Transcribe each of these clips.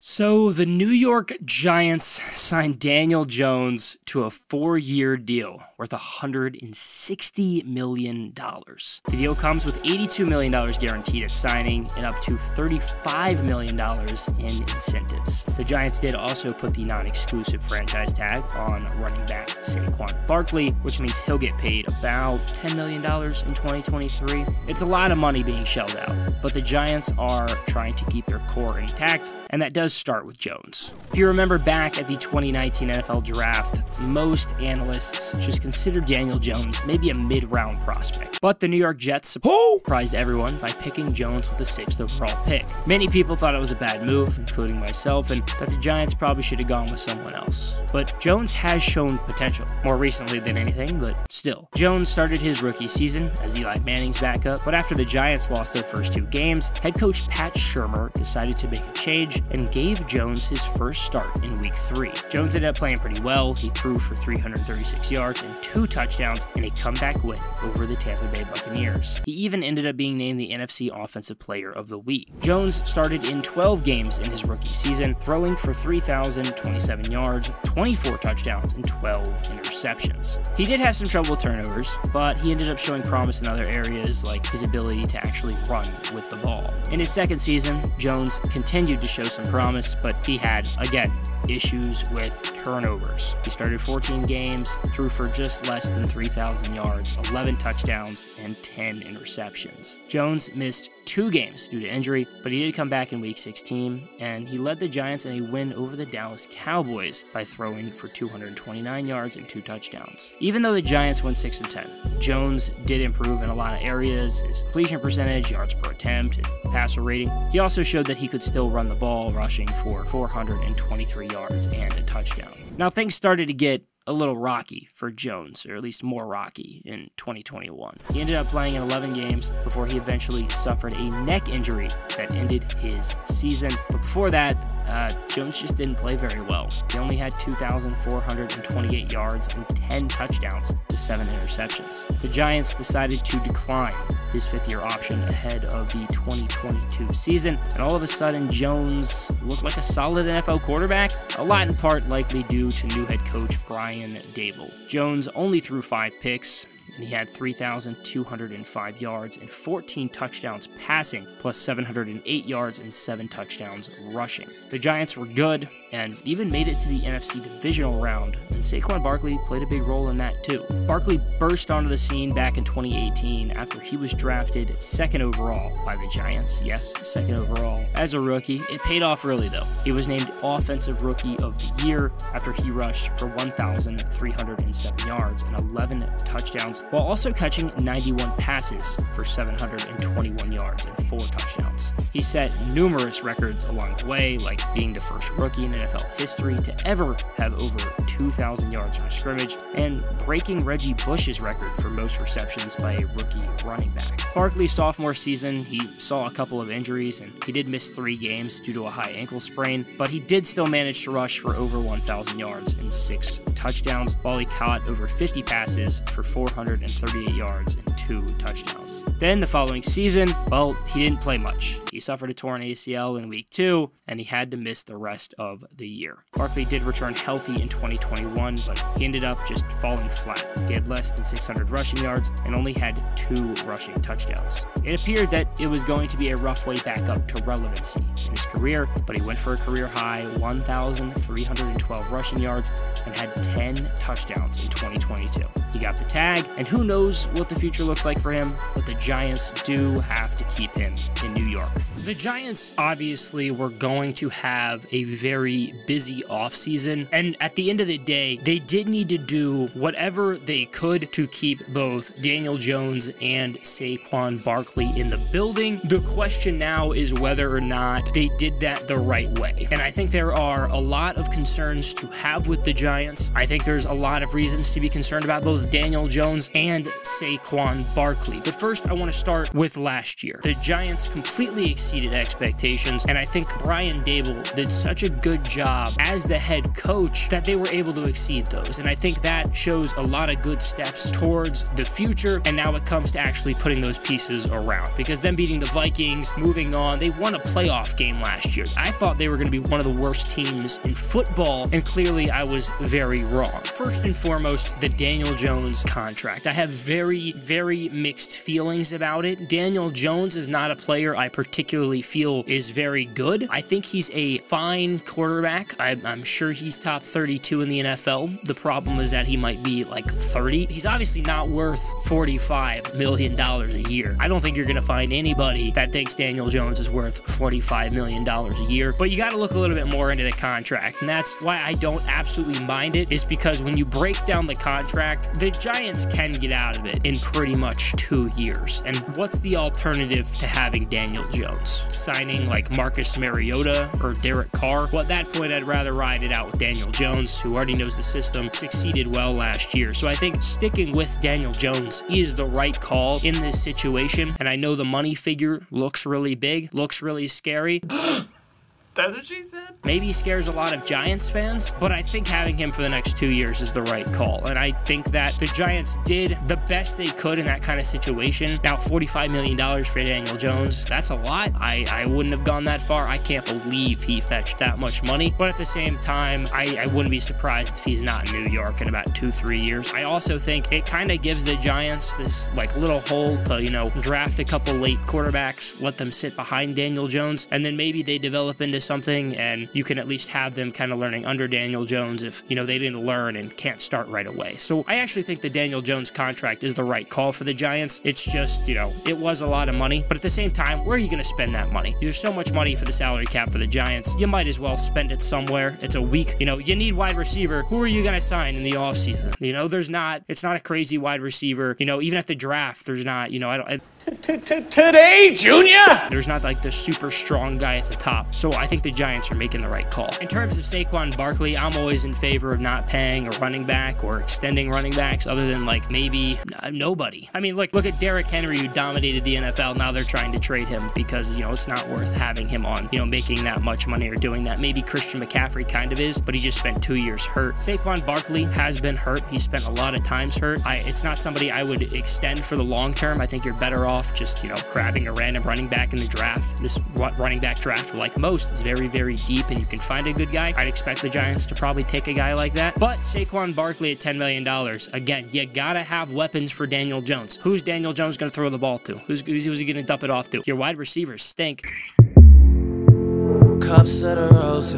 So the New York Giants signed Daniel Jones to a 4-year deal worth $160 million. The deal comes with $82 million guaranteed at signing and up to $35 million in incentives. The Giants did also put the non-exclusive franchise tag on running back Saquon Barkley, which means he'll get paid about $10 million in 2023. It's a lot of money being shelled out, but the Giants are trying to keep their core intact, and that does start with Jones. If you remember back at the 2019 NFL Draft, most analysts just considered Daniel Jones maybe a mid-round prospect. But the New York Jets surprised everyone by picking Jones with the 6th overall pick. Many people thought it was a bad move, including myself, and that the Giants probably should have gone with someone else. But Jones has shown potential, more recently than anything, but still. Jones started his rookie season as Eli Manning's backup, but after the Giants lost their first 2 games, head coach Pat Shurmur decided to make a change and gave Jones his first start in week 3. Jones ended up playing pretty well. He threw for 336 yards and 2 touchdowns in a comeback win over the Tampa Bay Buccaneers. He even ended up being named the NFC Offensive Player of the Week. Jones started in 12 games in his rookie season, throwing for 3,027 yards, 24 touchdowns, and 12 interceptions. He did have some trouble with turnovers, but he ended up showing promise in other areas like his ability to actually run with the ball. In his second season, Jones continued to show some promise, but he had, again, issues with turnovers. He started 14 games, threw for just less than 3,000 yards, 11 touchdowns, and 10 interceptions. Jones missed 2 games due to injury, but he did come back in week 16, and he led the Giants in a win over the Dallas Cowboys by throwing for 229 yards and 2 touchdowns. Even though the Giants went 6-10, Jones did improve in a lot of areas: his completion percentage, yards per attempt, and passer rating. He also showed that he could still run the ball, rushing for 423 yards and a touchdown. Now things started to get a little rocky for Jones, or at least more rocky, in 2021. He ended up playing in 11 games before he eventually suffered a neck injury that ended his season. But before that, Jones just didn't play very well. He only had 2,428 yards and 10 touchdowns to 7 interceptions. The Giants decided to decline his 5th-year option ahead of the 2022 season, and all of a sudden Jones looked like a solid NFL quarterback, a lot in part likely due to new head coach Brian Dable. Jones only threw 5 picks, and he had 3,205 yards and 14 touchdowns passing, plus 708 yards and 7 touchdowns rushing. The Giants were good and even made it to the NFC divisional round, and Saquon Barkley played a big role in that too. Barkley burst onto the scene back in 2018 after he was drafted 2nd overall by the Giants. Yes, 2nd overall. As a rookie, it paid off early though. He was named Offensive Rookie of the Year after he rushed for 1,307 yards and 11 touchdowns, while also catching 91 passes for 721 yards and 4 touchdowns. He set numerous records along the way, like being the first rookie in NFL history to ever have over 2,000 yards from scrimmage, and breaking Reggie Bush's record for most receptions by a rookie running back. Barkley's sophomore season, he saw a couple of injuries, and he did miss 3 games due to a high ankle sprain, but he did still manage to rush for over 1,000 yards and 6 touchdowns, while he caught over 50 passes for 438 yards and 2 touchdowns. Then the following season, well, he didn't play much. He suffered a torn ACL in week 2, and he had to miss the rest of the year. Barkley did return healthy in 2021, but he ended up just falling flat. He had less than 600 rushing yards and only had 2 rushing touchdowns. It appeared that it was going to be a rough way back up to relevancy in his career, but he went for a career high 1,312 rushing yards and had 10 touchdowns in 2022. He got the tag, and who knows what the future looks like for him, but the Giants do have to keep him in New York. The Giants obviously were going to have a very busy offseason, and at the end of the day, they did need to do whatever they could to keep both Daniel Jones and Saquon Barkley in the building. The question now is whether or not they did that the right way, and I think there are a lot of concerns to have with the Giants. I think there's a lot of reasons to be concerned about both Daniel Jones and Saquon Barkley. But first, I want to start with last year. The Giants completely exceeded exceeded expectations. And I think Brian Daboll did such a good job as the head coach that they were able to exceed those. And I think that shows a lot of good steps towards the future. And now it comes to actually putting those pieces around, because them beating the Vikings, moving on, they won a playoff game last year. I thought they were going to be one of the worst teams in football, and clearly I was very wrong. First and foremost, the Daniel Jones contract. I have very, very mixed feelings about it. Daniel Jones is not a player I particularly feel is very good. I think he's a fine quarterback. I'm sure he's top 32 in the NFL. The problem is that he might be like 30. He's obviously not worth $45 million a year. I don't think you're going to find anybody that thinks Daniel Jones is worth $45 million a year, but you got to look a little bit more into the contract, and that's why I don't absolutely mind it, is because when you break down the contract, the Giants can get out of it in pretty much 2 years. And what's the alternative to having Daniel Jones? Signing like Marcus Mariota or Derek Carr? Well, at that point, I'd rather ride it out with Daniel Jones, who already knows the system, succeeded well last year. So I think sticking with Daniel Jones is the right call in this situation. And I know the money figure looks really big, looks really scary. That's what she said? Maybe scares a lot of Giants fans, but I think having him for the next 2 years is the right call. And I think that the Giants did the best they could in that kind of situation. Now, $45 million for Daniel Jones, that's a lot. I wouldn't have gone that far. I can't believe he fetched that much money. But at the same time, I wouldn't be surprised if he's not in New York in about 2-3 years. I also think it kind of gives the Giants this like little hole to, you know, draft a couple late quarterbacks, let them sit behind Daniel Jones, and then maybe they develop into something, and you can at least have them kind of learning under Daniel Jones if, you know, they didn't learn and can't start right away. So I actually think the Daniel Jones contract is the right call for the Giants. It's just, you know, it was a lot of money, but at the same time, where are you going to spend that money? There's so much money for the salary cap for the Giants. You might as well spend it somewhere. It's a week, you know, you need wide receiver. Who are you going to sign in the offseason? You know, it's not a crazy wide receiver. You know, even at the draft, there's not, you know, Today, Junior! There's not like the super strong guy at the top. So I think the Giants are making the right call. In terms of Saquon Barkley, I'm always in favor of not paying a running back or extending running backs other than like maybe nobody. I mean, look at Derrick Henry, who dominated the NFL. Now they're trying to trade him because, you know, it's not worth having him on, you know, making that much money or doing that. Maybe Christian McCaffrey kind of is, but he just spent 2 years hurt. Saquon Barkley has been hurt. He spent a lot of times hurt. It's not somebody I would extend for the long term. I think you're better off just, you know, grabbing a random running back in the draft. This running back draft, like most, is very, very deep, and you can find a good guy. I'd expect the Giants to probably take a guy like that. But Saquon Barkley at $10 million, again, you gotta have weapons for Daniel Jones. Who's Daniel Jones gonna throw the ball to? Who's he gonna dump it off to? Your wide receivers stink. Cups of the rose.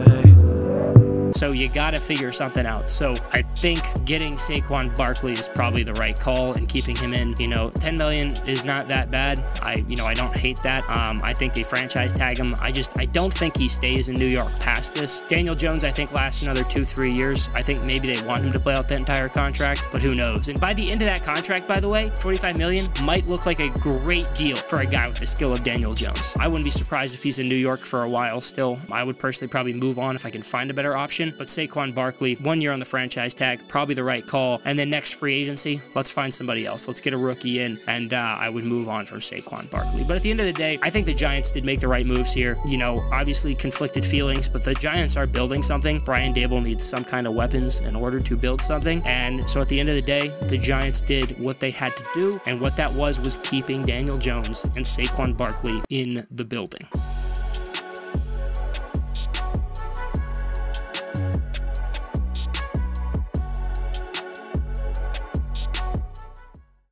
So you got to figure something out. So I think getting Saquon Barkley is probably the right call, and keeping him in, you know, $10 million is not that bad. I don't hate that. I think they franchise tag him. I don't think he stays in New York past this. Daniel Jones, I think, lasts another 2-3 years. I think maybe they want him to play out the entire contract, but who knows? And by the end of that contract, by the way, $45 million might look like a great deal for a guy with the skill of Daniel Jones. I wouldn't be surprised if he's in New York for a while still. I would personally probably move on if I can find a better option. But Saquon Barkley, 1 year on the franchise tag, probably the right call. And then next free agency, let's find somebody else. Let's get a rookie in, and I would move on from Saquon Barkley. But at the end of the day, I think the Giants did make the right moves here. You know, obviously conflicted feelings, but the Giants are building something. Brian Daboll needs some kind of weapons in order to build something. And so at the end of the day, the Giants did what they had to do, and what that was keeping Daniel Jones and Saquon Barkley in the building.